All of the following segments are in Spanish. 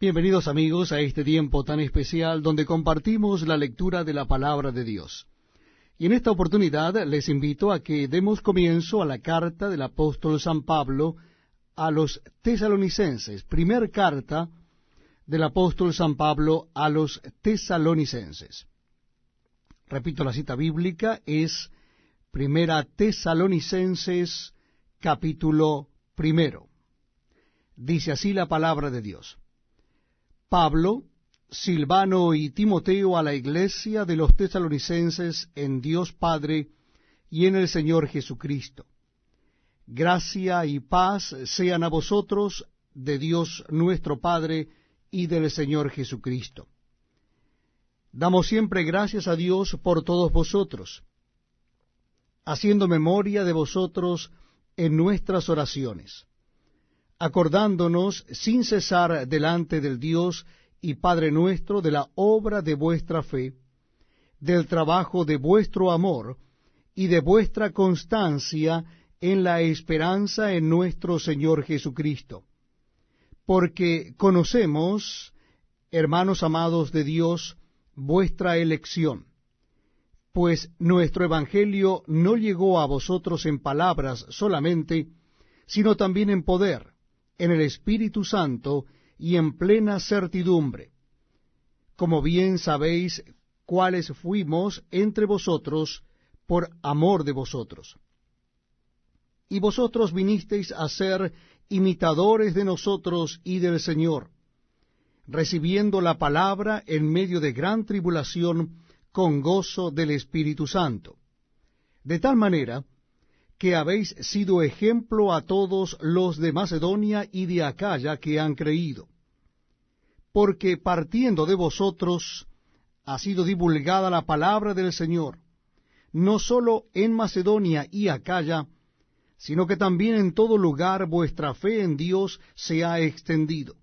Bienvenidos amigos a este tiempo tan especial donde compartimos la lectura de la palabra de Dios. Y en esta oportunidad les invito a que demos comienzo a la carta del apóstol San Pablo a los tesalonicenses, primer carta del apóstol San Pablo a los tesalonicenses. Repito, la cita bíblica es Primera Tesalonicenses, capítulo 1. Dice así la palabra de Dios. Pablo, Silvano y Timoteo a la iglesia de los tesalonicenses en Dios Padre y en el Señor Jesucristo. Gracia y paz sean a vosotros de Dios nuestro Padre y del Señor Jesucristo. Damos siempre gracias a Dios por todos vosotros, haciendo memoria de vosotros en nuestras oraciones, acordándonos sin cesar delante del Dios y Padre nuestro de la obra de vuestra fe, del trabajo de vuestro amor y de vuestra constancia en la esperanza en nuestro Señor Jesucristo. Porque conocemos, hermanos amados de Dios, vuestra elección, pues nuestro evangelio no llegó a vosotros en palabras solamente, sino también en poder, en el Espíritu Santo y en plena certidumbre, como bien sabéis cuáles fuimos entre vosotros por amor de vosotros. Y vosotros vinisteis a ser imitadores de nosotros y del Señor, recibiendo la palabra en medio de gran tribulación con gozo del Espíritu Santo, de tal manera que habéis sido ejemplo a todos los de Macedonia y de Acaya que han creído. Porque partiendo de vosotros ha sido divulgada la palabra del Señor, no sólo en Macedonia y Acaya, sino que también en todo lugar vuestra fe en Dios se ha extendido.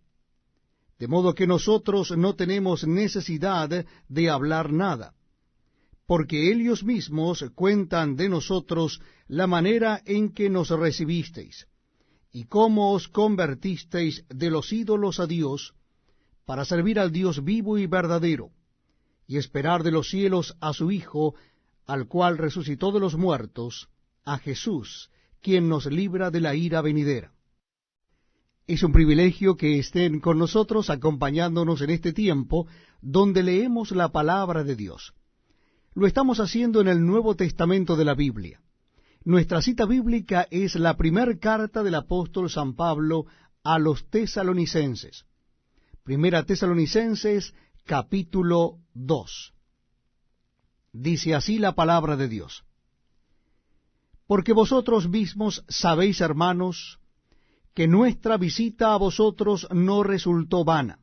De modo que nosotros no tenemos necesidad de hablar nada, porque ellos mismos cuentan de nosotros la manera en que nos recibisteis, y cómo os convertisteis de los ídolos a Dios, para servir al Dios vivo y verdadero, y esperar de los cielos a su Hijo, al cual resucitó de los muertos, a Jesús, quien nos libra de la ira venidera. Es un privilegio que estén con nosotros acompañándonos en este tiempo donde leemos la palabra de Dios. Lo estamos haciendo en el Nuevo Testamento de la Biblia. Nuestra cita bíblica es la primera carta del apóstol San Pablo a los tesalonicenses. Primera Tesalonicenses, capítulo 2. Dice así la palabra de Dios. Porque vosotros mismos sabéis, hermanos, que nuestra visita a vosotros no resultó vana,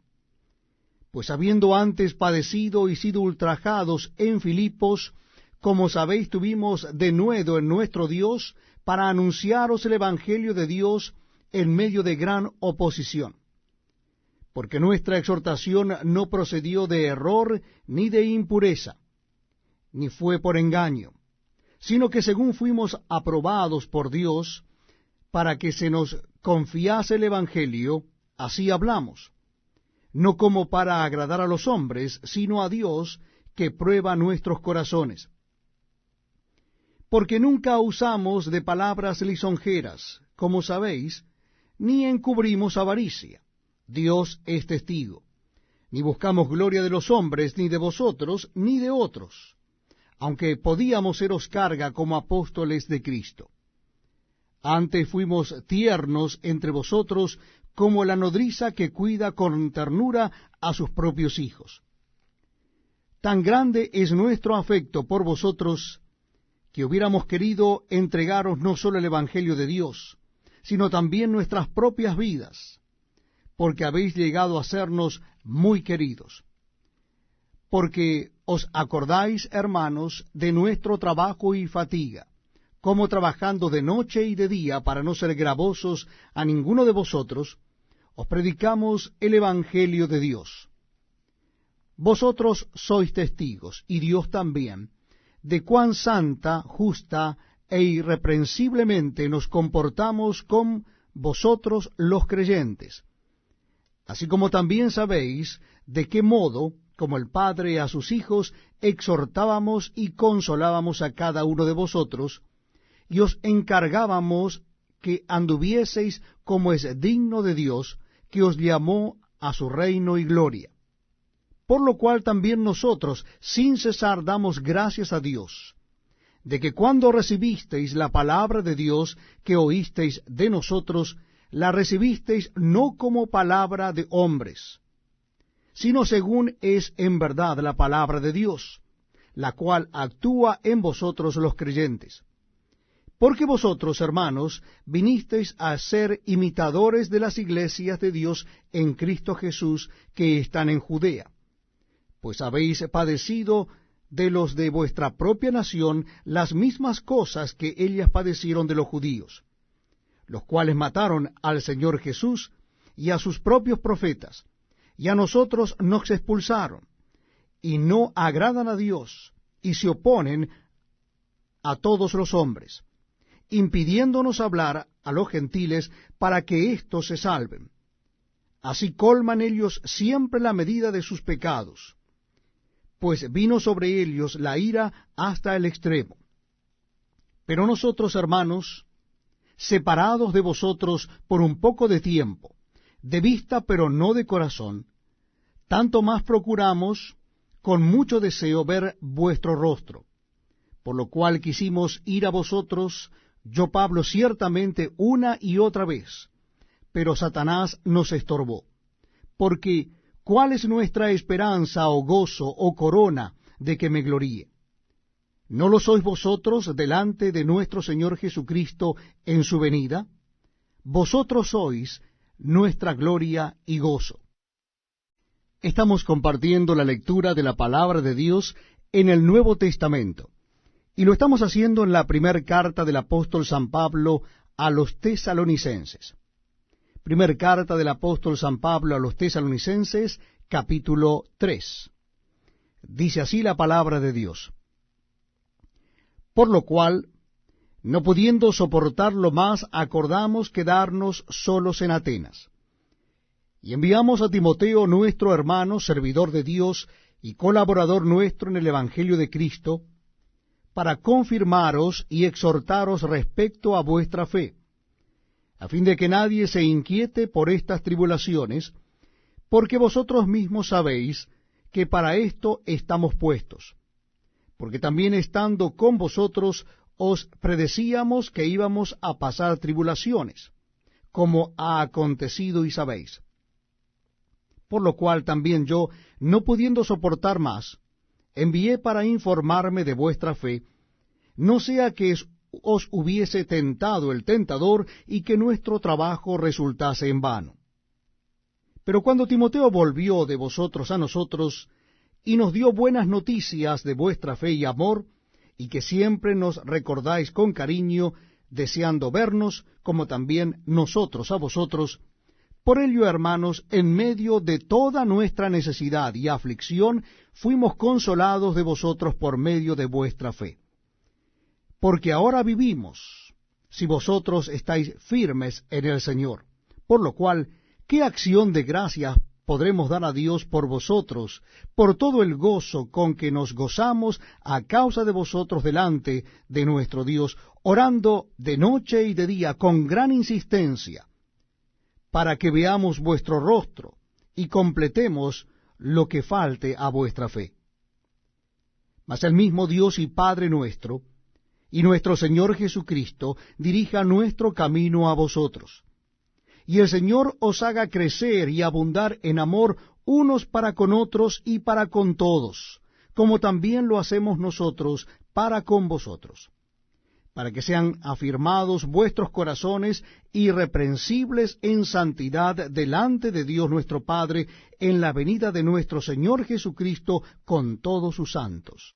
pues habiendo antes padecido y sido ultrajados en Filipos, como sabéis, tuvimos denuedo en nuestro Dios para anunciaros el Evangelio de Dios en medio de gran oposición. Porque nuestra exhortación no procedió de error ni de impureza, ni fue por engaño, sino que según fuimos aprobados por Dios, para que se nos confiase el Evangelio, así hablamos, no como para agradar a los hombres, sino a Dios, que prueba nuestros corazones. Porque nunca usamos de palabras lisonjeras, como sabéis, ni encubrimos avaricia. Dios es testigo. Ni buscamos gloria de los hombres, ni de vosotros, ni de otros, aunque podíamos seros carga como apóstoles de Cristo. Antes fuimos tiernos entre vosotros, como la nodriza que cuida con ternura a sus propios hijos. Tan grande es nuestro afecto por vosotros, que hubiéramos querido entregaros no solo el Evangelio de Dios, sino también nuestras propias vidas, porque habéis llegado a sernos muy queridos. Porque os acordáis, hermanos, de nuestro trabajo y fatiga, como trabajando de noche y de día para no ser gravosos a ninguno de vosotros, os predicamos el Evangelio de Dios. Vosotros sois testigos, y Dios también, de cuán santa, justa e irreprensiblemente nos comportamos con vosotros los creyentes, así como también sabéis de qué modo, como el Padre a sus hijos, exhortábamos y consolábamos a cada uno de vosotros, y os encargábamos que anduvieseis como es digno de Dios, que os llamó a su reino y gloria. Por lo cual también nosotros, sin cesar, damos gracias a Dios, de que cuando recibisteis la palabra de Dios que oísteis de nosotros, la recibisteis no como palabra de hombres, sino según es en verdad la palabra de Dios, la cual actúa en vosotros los creyentes. Porque vosotros, hermanos, vinisteis a ser imitadores de las iglesias de Dios en Cristo Jesús que están en Judea, pues habéis padecido de los de vuestra propia nación las mismas cosas que ellas padecieron de los judíos, los cuales mataron al Señor Jesús y a sus propios profetas, y a nosotros nos expulsaron, y no agradan a Dios, y se oponen a todos los hombres, impidiéndonos hablar a los gentiles para que éstos se salven. Así colman ellos siempre la medida de sus pecados, pues vino sobre ellos la ira hasta el extremo. Pero nosotros, hermanos, separados de vosotros por un poco de tiempo, de vista pero no de corazón, tanto más procuramos con mucho deseo ver vuestro rostro, por lo cual quisimos ir a vosotros, yo Pablo ciertamente una y otra vez, pero Satanás nos estorbó, porque ¿cuál es nuestra esperanza o gozo o corona de que me gloríe? ¿No lo sois vosotros delante de nuestro Señor Jesucristo en su venida? Vosotros sois nuestra gloria y gozo. Estamos compartiendo la lectura de la palabra de Dios en el Nuevo Testamento, y lo estamos haciendo en la primera carta del apóstol San Pablo a los tesalonicenses. Primer carta del apóstol San Pablo a los tesalonicenses, capítulo 3. Dice así la palabra de Dios. Por lo cual, no pudiendo soportarlo más, acordamos quedarnos solos en Atenas. Y enviamos a Timoteo, nuestro hermano, servidor de Dios y colaborador nuestro en el Evangelio de Cristo, para confirmaros y exhortaros respecto a vuestra fe, a fin de que nadie se inquiete por estas tribulaciones, porque vosotros mismos sabéis que para esto estamos puestos, porque también estando con vosotros os predecíamos que íbamos a pasar tribulaciones, como ha acontecido y sabéis. Por lo cual también yo, no pudiendo soportar más, envié para informarme de vuestra fe, no sea que os hubiese tentado el tentador y que nuestro trabajo resultase en vano. Pero cuando Timoteo volvió de vosotros a nosotros, y nos dio buenas noticias de vuestra fe y amor, y que siempre nos recordáis con cariño, deseando vernos, como también nosotros a vosotros, por ello, hermanos, en medio de toda nuestra necesidad y aflicción, fuimos consolados de vosotros por medio de vuestra fe. Porque ahora vivimos, si vosotros estáis firmes en el Señor. Por lo cual, ¿qué acción de gracias podremos dar a Dios por vosotros, por todo el gozo con que nos gozamos a causa de vosotros delante de nuestro Dios, orando de noche y de día con gran insistencia, para que veamos vuestro rostro y completemos lo que falte a vuestra fe? Mas el mismo Dios y Padre nuestro, y nuestro Señor Jesucristo, dirija nuestro camino a vosotros. Y el Señor os haga crecer y abundar en amor unos para con otros y para con todos, como también lo hacemos nosotros para con vosotros, para que sean afirmados vuestros corazones irreprensibles en santidad delante de Dios nuestro Padre, en la venida de nuestro Señor Jesucristo con todos sus santos.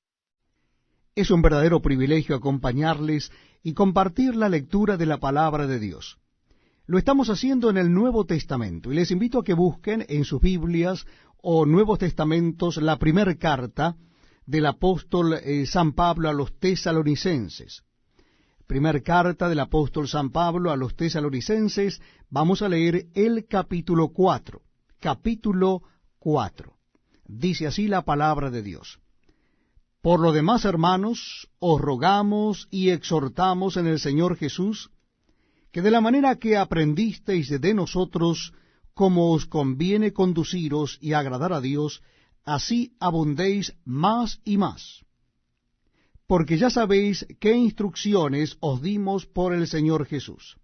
Es un verdadero privilegio acompañarles y compartir la lectura de la palabra de Dios. Lo estamos haciendo en el Nuevo Testamento, y les invito a que busquen en sus Biblias o Nuevos Testamentos la primera carta del apóstol San Pablo a los tesalonicenses. Primera carta del apóstol San Pablo a los tesalonicenses, vamos a leer el capítulo 4, capítulo 4. Dice así la palabra de Dios. Por lo demás, hermanos, os rogamos y exhortamos en el Señor Jesús, que de la manera que aprendisteis de nosotros, como os conviene conduciros y agradar a Dios, así abundéis más y más. Porque ya sabéis qué instrucciones os dimos por el Señor Jesús.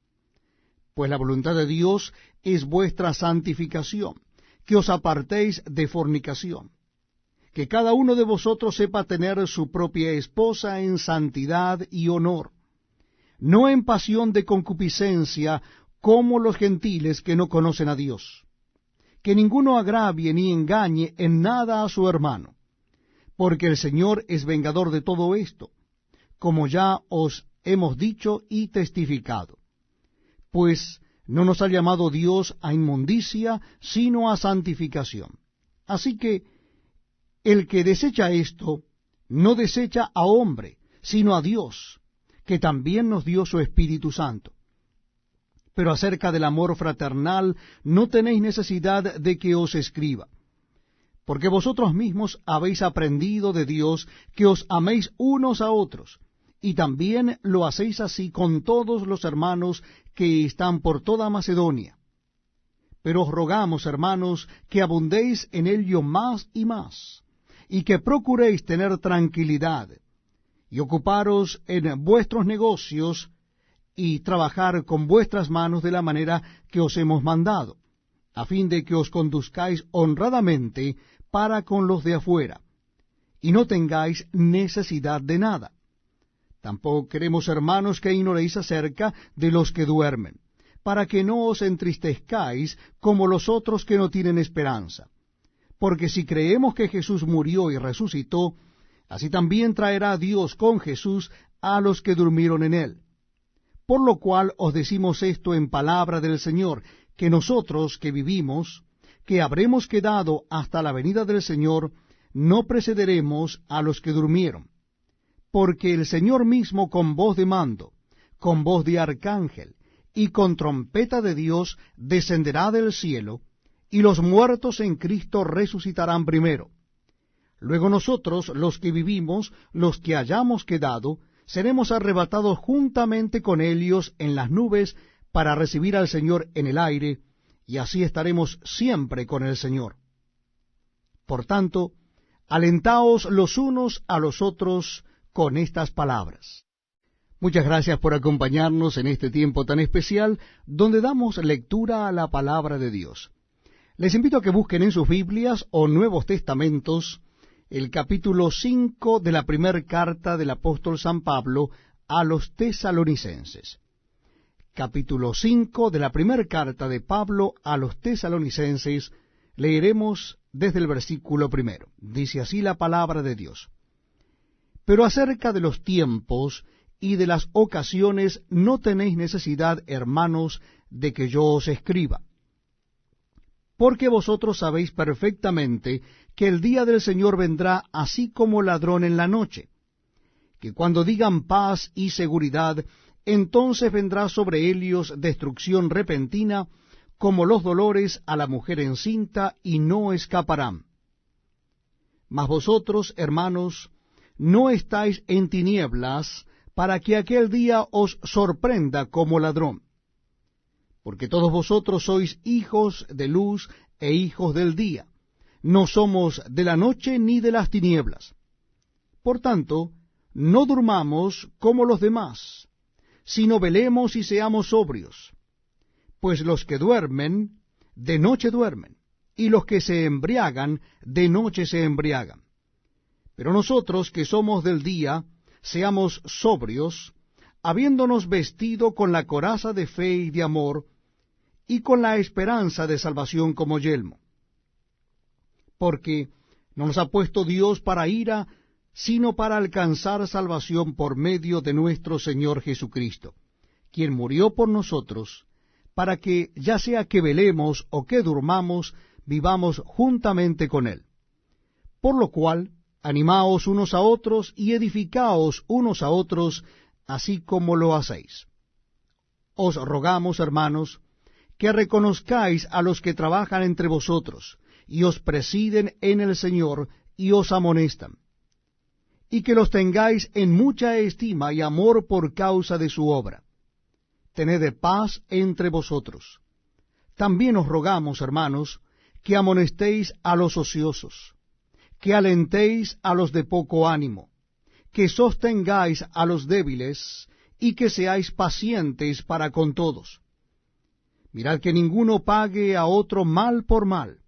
Pues la voluntad de Dios es vuestra santificación, que os apartéis de fornicación, que cada uno de vosotros sepa tener su propia esposa en santidad y honor, no en pasión de concupiscencia, como los gentiles que no conocen a Dios. Que ninguno agravie ni engañe en nada a su hermano, porque el Señor es vengador de todo esto, como ya os hemos dicho y testificado. Pues no nos ha llamado Dios a inmundicia, sino a santificación. Así que el que desecha esto, no desecha a hombre, sino a Dios, que también nos dio su Espíritu Santo. Pero acerca del amor fraternal no tenéis necesidad de que os escriba, porque vosotros mismos habéis aprendido de Dios que os améis unos a otros, y también lo hacéis así con todos los hermanos que están por toda Macedonia. Pero os rogamos, hermanos, que abundéis en ello más y más, y que procuréis tener tranquilidad, y ocuparos en vuestros negocios, y trabajar con vuestras manos de la manera que os hemos mandado, a fin de que os conduzcáis honradamente para con los de afuera, y no tengáis necesidad de nada. Tampoco queremos, hermanos, que ignoréis acerca de los que duermen, para que no os entristezcáis como los otros que no tienen esperanza. Porque si creemos que Jesús murió y resucitó, así también traerá Dios con Jesús a los que durmieron en él. Por lo cual os decimos esto en palabra del Señor, que nosotros que vivimos, que habremos quedado hasta la venida del Señor, no precederemos a los que durmieron. Porque el Señor mismo con voz de mando, con voz de arcángel, y con trompeta de Dios descenderá del cielo, y los muertos en Cristo resucitarán primero. Luego nosotros, los que vivimos, los que hayamos quedado, seremos arrebatados juntamente con ellos en las nubes para recibir al Señor en el aire, y así estaremos siempre con el Señor. Por tanto, alentaos los unos a los otros con estas palabras. Muchas gracias por acompañarnos en este tiempo tan especial, donde damos lectura a la palabra de Dios. Les invito a que busquen en sus Biblias o Nuevos Testamentos el capítulo 5 de la primera carta del apóstol San Pablo a los tesalonicenses. Capítulo 5 de la primera carta de Pablo a los tesalonicenses, leeremos desde el versículo 1. Dice así la palabra de Dios. Pero acerca de los tiempos y de las ocasiones no tenéis necesidad, hermanos, de que yo os escriba. Porque vosotros sabéis perfectamente que el día del Señor vendrá así como ladrón en la noche, que cuando digan paz y seguridad, entonces vendrá sobre ellos destrucción repentina, como los dolores a la mujer encinta, y no escaparán. Mas vosotros, hermanos, no estáis en tinieblas, para que aquel día os sorprenda como ladrón. Porque todos vosotros sois hijos de luz e hijos del día. No somos de la noche ni de las tinieblas. Por tanto, no durmamos como los demás, sino velemos y seamos sobrios. Pues los que duermen, de noche duermen, y los que se embriagan, de noche se embriagan. Pero nosotros que somos del día, seamos sobrios, habiéndonos vestido con la coraza de fe y de amor, y con la esperanza de salvación como yelmo. Porque no nos ha puesto Dios para ira, sino para alcanzar salvación por medio de nuestro Señor Jesucristo, quien murió por nosotros, para que, ya sea que velemos o que durmamos, vivamos juntamente con Él. Por lo cual, animaos unos a otros y edificaos unos a otros, así como lo hacéis. Os rogamos, hermanos, que reconozcáis a los que trabajan entre vosotros, y os presiden en el Señor, y os amonestan, y que los tengáis en mucha estima y amor por causa de su obra. Tened paz entre vosotros. También os rogamos, hermanos, que amonestéis a los ociosos, que alentéis a los de poco ánimo, que sostengáis a los débiles, y que seáis pacientes para con todos. Mirad que ninguno pague a otro mal por mal.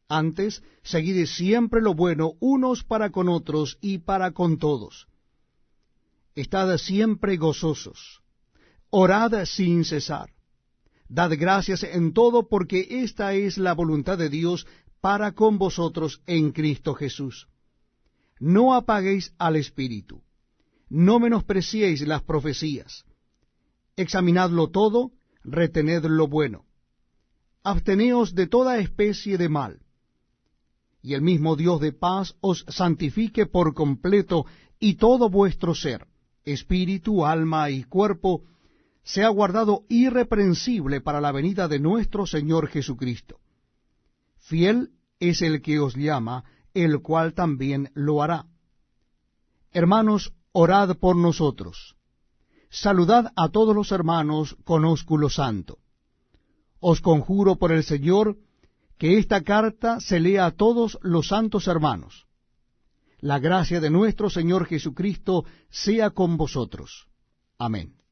Antes, seguid siempre lo bueno unos para con otros y para con todos. Estad siempre gozosos. Orad sin cesar. Dad gracias en todo, porque esta es la voluntad de Dios para con vosotros en Cristo Jesús. No apaguéis al Espíritu. No menospreciéis las profecías. Examinadlo todo, retened lo bueno. Absteneos de toda especie de mal. Y el mismo Dios de paz os santifique por completo, y todo vuestro ser, espíritu, alma y cuerpo, sea guardado irreprensible para la venida de nuestro Señor Jesucristo. Fiel es el que os llama, el cual también lo hará. Hermanos, orad por nosotros. Saludad a todos los hermanos con ósculo santo. Os conjuro por el Señor que esta carta se lea a todos los santos hermanos. La gracia de nuestro Señor Jesucristo sea con vosotros. Amén.